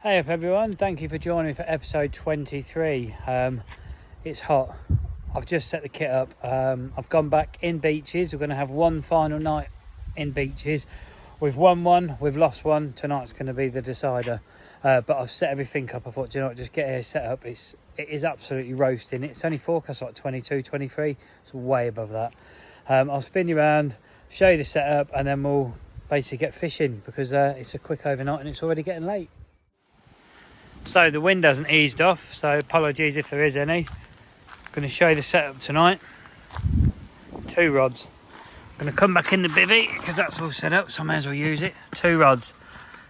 Hey up everyone, thank you for joining me for episode 23. It's hot. I've just set the kit up. I've gone back in beaches. We're going to have one final night in beaches. We've won one, we've lost one. Tonight's going to be the decider. But I've set everything up. I thought, you know what, just get here set up. It is absolutely roasting. It's only forecast like 22, 23. It's way above that. I'll spin you around, show you the setup, and then we'll basically get fishing because it's a quick overnight and it's already getting late. So the wind hasn't eased off, so apologies if there is any. I'm going to show you the setup tonight. 2 rods. I'm going to come back in the bivvy because that's all set up, so I may as well use it. 2 rods.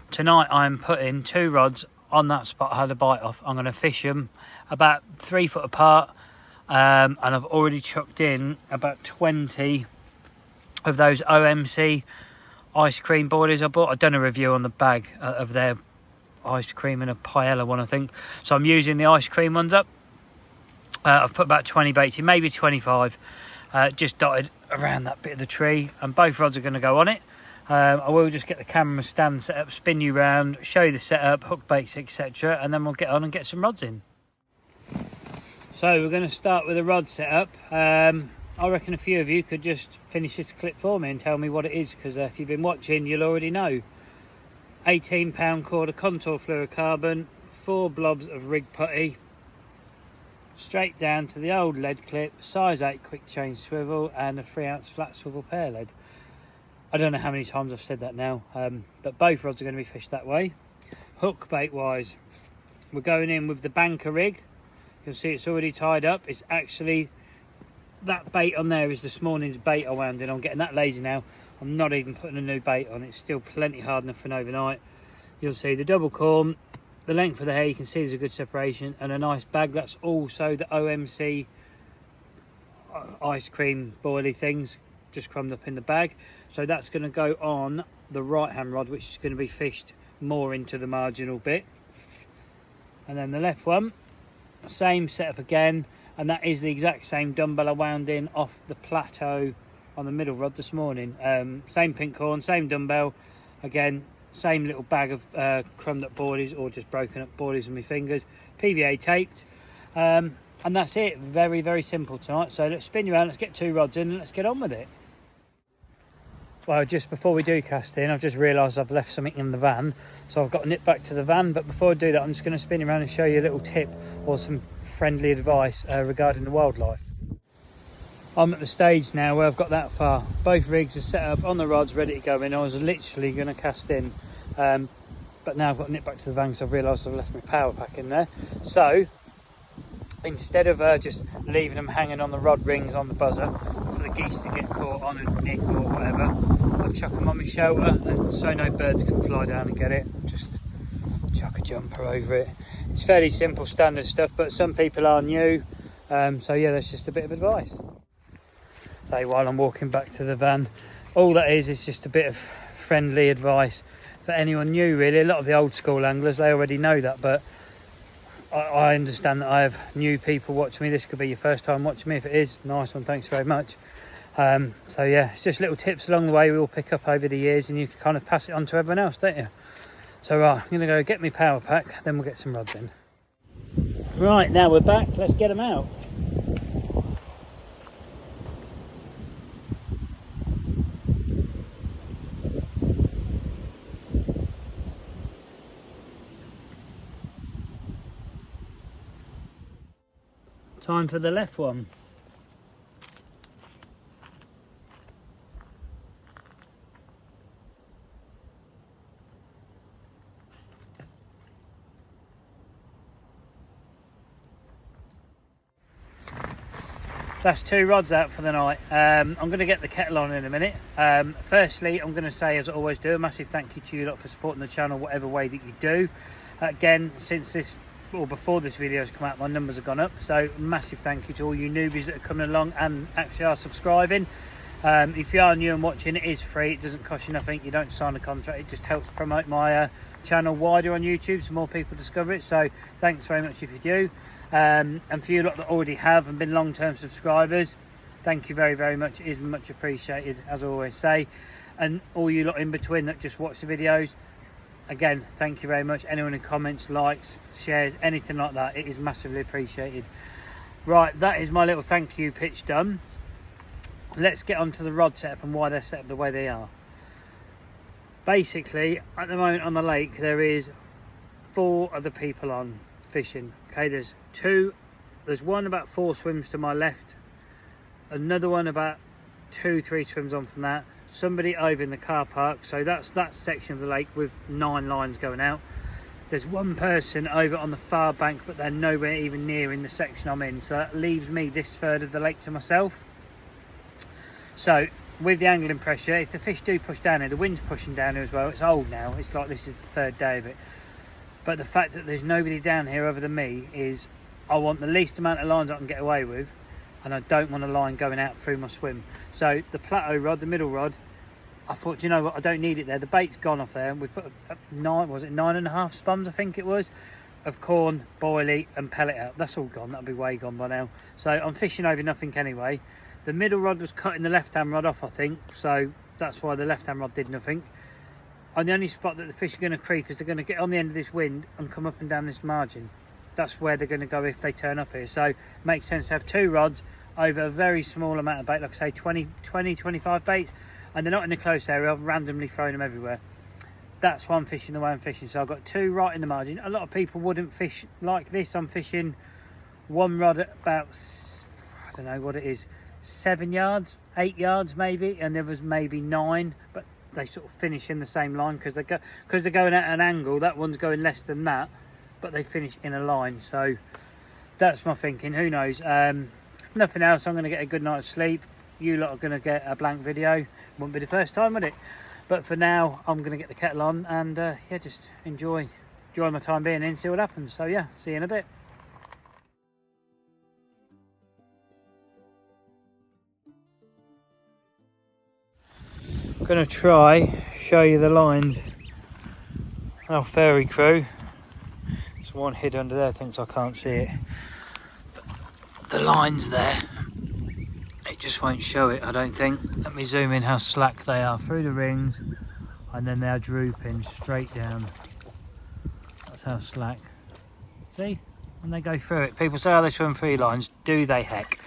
Tonight I'm putting 2 rods on that spot I had a bite off. I'm going to fish them about 3 foot apart, and I've already chucked in about 20 of those OMC ice cream boilies I bought. I've done a review on the bag of their ice cream and a paella one, I think. So I'm using the ice cream ones up. I've put about 20 baits in, maybe 25, just dotted around that bit of the tree, and both rods are going to go on it. I will just get the camera stand set up, spin you round, show you the setup, hook baits, etc., and then we'll get on and get some rods in. So we're going to start with a rod setup. I reckon a few of you could just finish this clip for me and tell me what it is, because if you've been watching you'll already know. 18-pound KORDA contour fluorocarbon, 4 blobs of rig putty, straight down to the old lead clip, size 8 quick change swivel, and a 3-ounce flat swivel pear lead. I don't know how many times I've said that now, but both rods are going to be fished that way. Hook bait wise, we're going in with the banker rig. You'll see it's already tied up. It's actually, that bait on there is this morning's bait I wound in. I'm getting that lazy now. I'm not even putting a new bait on. It's still plenty hard enough for an overnight. You'll see the double corn, the length of the hair, you can see there's a good separation, and a nice bag. That's also the OMC ice cream boilie things just crumbed up in the bag. So that's going to go on the right hand rod, which is going to be fished more into the marginal bit. And then the left one, same setup again, and that is the exact same dumbbell I wound in off the plateau on the middle rod this morning. Same pink corn, same dumbbell, again same little bag of crumbed up boilies, or just broken up boilies with my fingers, PVA taped, and that's it. Very, very simple tonight. So let's spin you around, let's get 2 rods in and let's get on with it. Well, just before we do cast in, I've just realised I've left something in the van, so I've got to nip back to the van. But before I do that, I'm just going to spin you around and show you a little tip or some friendly advice regarding the wildlife. I'm at the stage now where I've got that far. Both rigs are set up on the rods, ready to go in. I was literally going to cast in, but now I've got to nip back to the van because I've realised I've left my power pack in there. So instead of just leaving them hanging on the rod rings on the buzzer for the geese to get caught on a nick or whatever, I'll chuck them on my shelter, and so no birds can fly down and get it. Just chuck a jumper over it. It's fairly simple, standard stuff, but some people are new, so yeah, that's just a bit of advice. So while I'm walking back to the van, all that is just a bit of friendly advice for anyone new, really. A lot of the old school anglers, they already know that, but I understand that I have new people watching me. This could be your first time watching me. If it is, nice one, thanks very much. So yeah, it's just little tips along the way we all pick up over the years, and you can kind of pass it on to everyone else, don't you? So right, I'm going to go get my power pack, then we'll get some rods in. Right, now we're back, let's get them out. Time for the left one. That's 2 rods out for the night. I'm going to get the kettle on in a minute. Firstly, I'm going to say, as I always do, a massive thank you to you lot for supporting the channel whatever way that you do. Again, since this, or before this video has come out, my numbers have gone up, so massive thank you to all you newbies that are coming along and actually are subscribing. If you are new and watching, it is free, it doesn't cost you nothing, you don't sign a contract, it just helps promote my channel wider on YouTube so more people discover it. So thanks very much if you do. And for you lot that already have and been long-term subscribers, thank you very, very much. It is much appreciated, as I always say. And all you lot in between that just watch the videos, again, thank you very much. Anyone who comments, likes, shares, anything like that, it is massively appreciated. Right, that is my little thank you pitch done. Let's get on to the rod setup and why they're set up the way they are. Basically, at the moment on the lake, there is 4 other people on fishing. Okay, there's one about 4 swims to my left, another one about 2-3 swims on from that, somebody over in the car park, so that's that section of the lake with 9 lines going out. There's one person over on the far bank, but they're nowhere even near in the section I'm in, so that leaves me this third of the lake to myself. So with the angling pressure, if the fish do push down here, the wind's pushing down here as well. It's old now, it's like this is the 3rd day of it, but the fact that there's nobody down here other than me is, I want the least amount of lines I can get away with, and I don't want a line going out through my swim. So the plateau rod, the middle rod, I thought, you know what, I don't need it there. The bait's gone off there, and we put a 9.5 spums, I think it was, of corn, boilie and pellet out. That's all gone, that'll be way gone by now. So I'm fishing over nothing anyway. The middle rod was cutting the left hand rod off, I think, so that's why the left hand rod did nothing. And the only spot that the fish are going to creep is they're going to get on the end of this wind and come up and down this margin. That's where they're going to go if they turn up here. So it makes sense to have 2 rods over a very small amount of bait, like I say, 20-25 baits, and they're not in a close area. I've randomly thrown them everywhere. That's why I'm fishing the way I'm fishing. So I've got 2 right in the margin. A lot of people wouldn't fish like this. I'm fishing 1 rod at about, I don't know what it is, 7 yards, 8 yards maybe, and there was maybe 9, but they sort of finish in the same line because they're going at an angle. That one's going less than that, but they finish in a line. So that's my thinking. Who knows? Nothing else. I'm going to get a good night's sleep. You lot are going to get a blank video. Won't be the first time, would it? But for now, I'm going to get the kettle on and yeah, just enjoy my time being in, see what happens. So yeah, see you in a bit. Going to try show you the lines. Our fairy crew. There's one hid under there, thinks I can't see it. But the lines there, it just won't show it, I don't think. Let me zoom in how slack they are through the rings, and then they're drooping straight down. That's how slack. See? When they go through it, people say, oh, they swim 3 lines. Do they? Heck,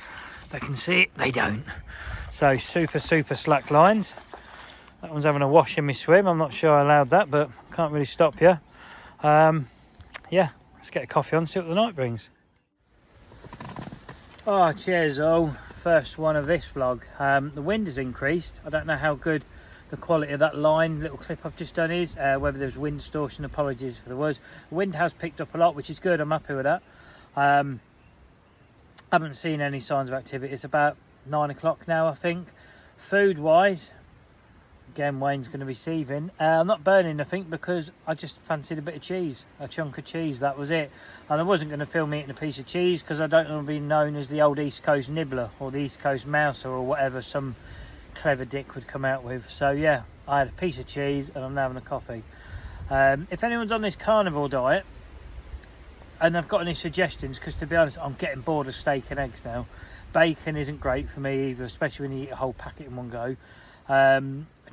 they can see it, they don't. So super slack lines. That one's having a wash in my swim. I'm not sure I allowed that, but can't really stop you. Yeah, let's get a coffee on, see what the night brings. Oh, cheers all. First one of this vlog. The wind has increased. I don't know how good the quality of that line little clip I've just done is, whether there's wind distortion. Apologies if there was. The wind has picked up a lot, which is good. I'm happy with that. Haven't seen any signs of activity. It's about 9 o'clock now, I think. Food wise, again, Wayne's going to be sieving. I'm not burning nothing because I just fancied a bit of cheese, a chunk of cheese, that was it. And I wasn't going to film eating a piece of cheese because I don't want to be known as the old East Coast nibbler or the East Coast mouser or whatever some clever dick would come out with. So yeah, I had a piece of cheese and I'm now having a coffee. If anyone's on this carnivore diet and they've got any suggestions, because to be honest, I'm getting bored of steak and eggs now. Bacon isn't great for me either, especially when you eat a whole packet in one go.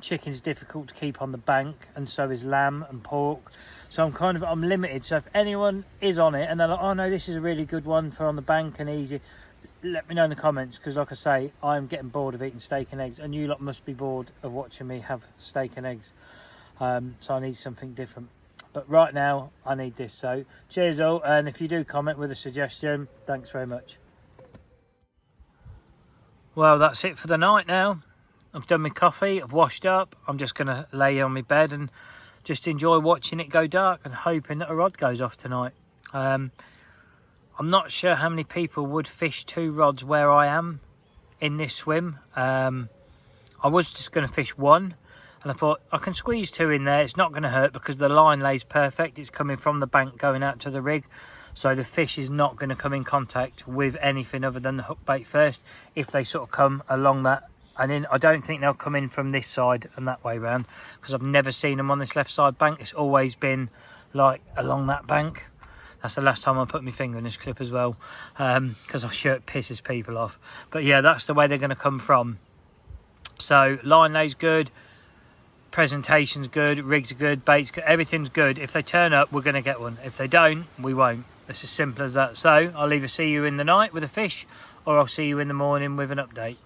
Chicken's difficult to keep on the bank, and so is lamb and pork. So I'm limited. So if anyone is on it and they're like, oh no, this is a really good one for on the bank and easy, let me know in the comments, because like I say, I'm getting bored of eating steak and eggs, and you lot must be bored of watching me have steak and eggs. So I need something different. But right now I need this. So cheers all, and if you do comment with a suggestion, thanks very much. Well, that's it for the night now. I've done my coffee, I've washed up. I'm just going to lay on my bed and just enjoy watching it go dark and hoping that a rod goes off tonight. I'm not sure how many people would fish 2 rods where I am in this swim. I was just going to fish 1, and I thought I can squeeze 2 in there. It's not going to hurt because the line lays perfect. It's coming from the bank going out to the rig. So the fish is not going to come in contact with anything other than the hook bait first if they sort of come along that. And then I don't think they'll come in from this side and that way round, because I've never seen them on this left side bank. It's always been like along that bank. That's the last time I put my finger in this clip as well, because I'm sure it pisses people off. But yeah, that's the way they're going to come from. So line lays good. presentation's good, rigs are good, bait's good, everything's good. If they turn up, we're going to get one. If they don't, we won't. It's as simple as that. So I'll either see you in the night with a fish, or I'll see you in the morning with an update.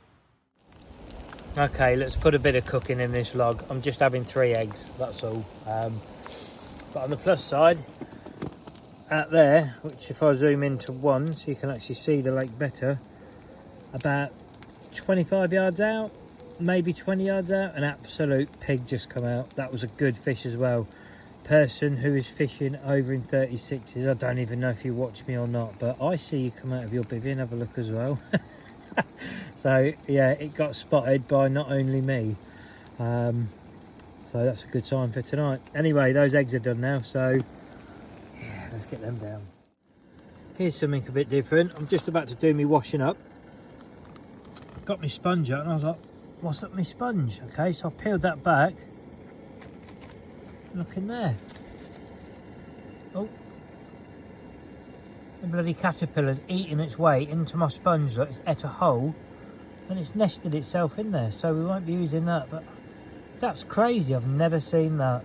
Okay, let's put a bit of cooking in this vlog. I'm just having 3 eggs, that's all. But on the plus side, out there, which if I zoom into one so you can actually see the lake better, about 25 yards out, maybe 20 yards out, an absolute pig just come out. That was a good fish as well. Person who is fishing over in 36s, I don't even know if you watch me or not, but I see you come out of your bivvy and have a look as well. So yeah, it got spotted by not only me, so that's a good sign for tonight. Anyway, those eggs are done now, so yeah, let's get them down. Here's something a bit different. I'm just about to do me washing up. Got my sponge out and I was like, what's up my sponge? Okay, so I peeled that back. Look in there. Oh, the bloody caterpillar's eating its way into my sponge. Look, it's at a hole and it's nested itself in there, so we won't be using that, but that's crazy. I've never seen that.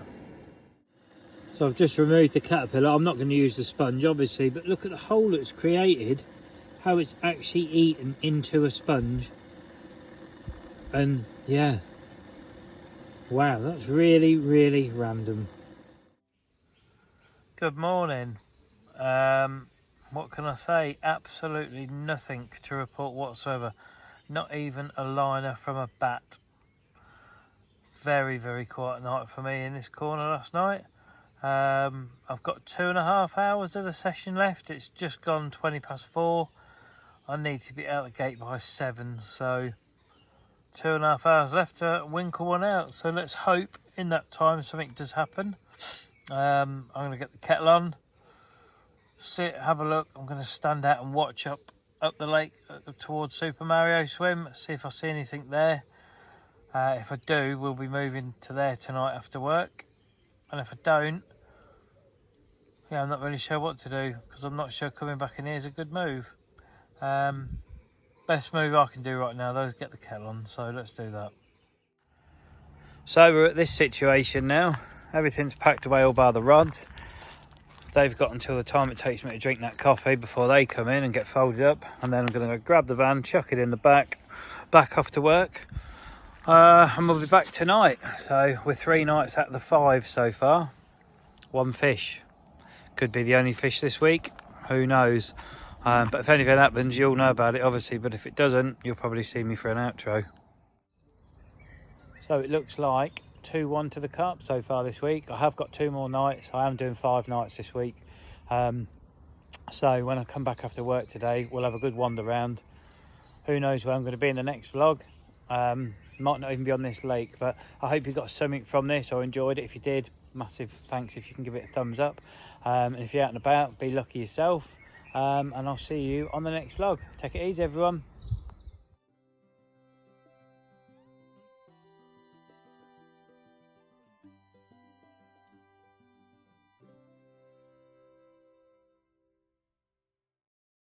So I've just removed the caterpillar. I'm not going to use the sponge obviously, but look at the hole it's created, how it's actually eaten into a sponge. And yeah, wow, that's really, really random. Good morning. What can I say? Absolutely nothing to report whatsoever. Not even a liner from a bat. Very, very quiet night for me in this corner last night. I've got 2.5 hours of the session left. It's just gone 20 past 4. I need to be out the gate by 7, so 2.5 hours left to winkle one out. So let's hope in that time something does happen. I'm going to get the kettle on, sit, have a look. I'm going to stand out and watch up the lake towards Super Mario Swim, see if I see anything there. If I do, we'll be moving to there tonight after work. And if I don't, yeah, I'm not really sure what to do, because I'm not sure coming back in here is a good move. Best move I can do right now though is get the kettle on, so let's do that. So we're at this situation now. Everything's packed away all bar the rods. They've got until the time it takes me to drink that coffee before they come in and get folded up, and then I'm going to go grab the van, chuck it in the back off to work, and we'll be back tonight. So we're 3 nights out of the 5 so far. 1 fish. Could be the only fish this week, who knows. But if anything happens, you'll know about it obviously, but if it doesn't, you'll probably see me for an outro. So it looks like 2-1 to the carp so far this week. I have got 2 more nights. I am doing 5 nights this week. So when I come back after work today, we'll have a good wander round. Who knows where I'm going to be in the next vlog. Might not even be on this lake, but I hope you got something from this or enjoyed it. If you did, massive thanks if you can give it a thumbs up. And if you're out and about, be lucky yourself. And I'll see you on the next vlog. Take it easy, everyone.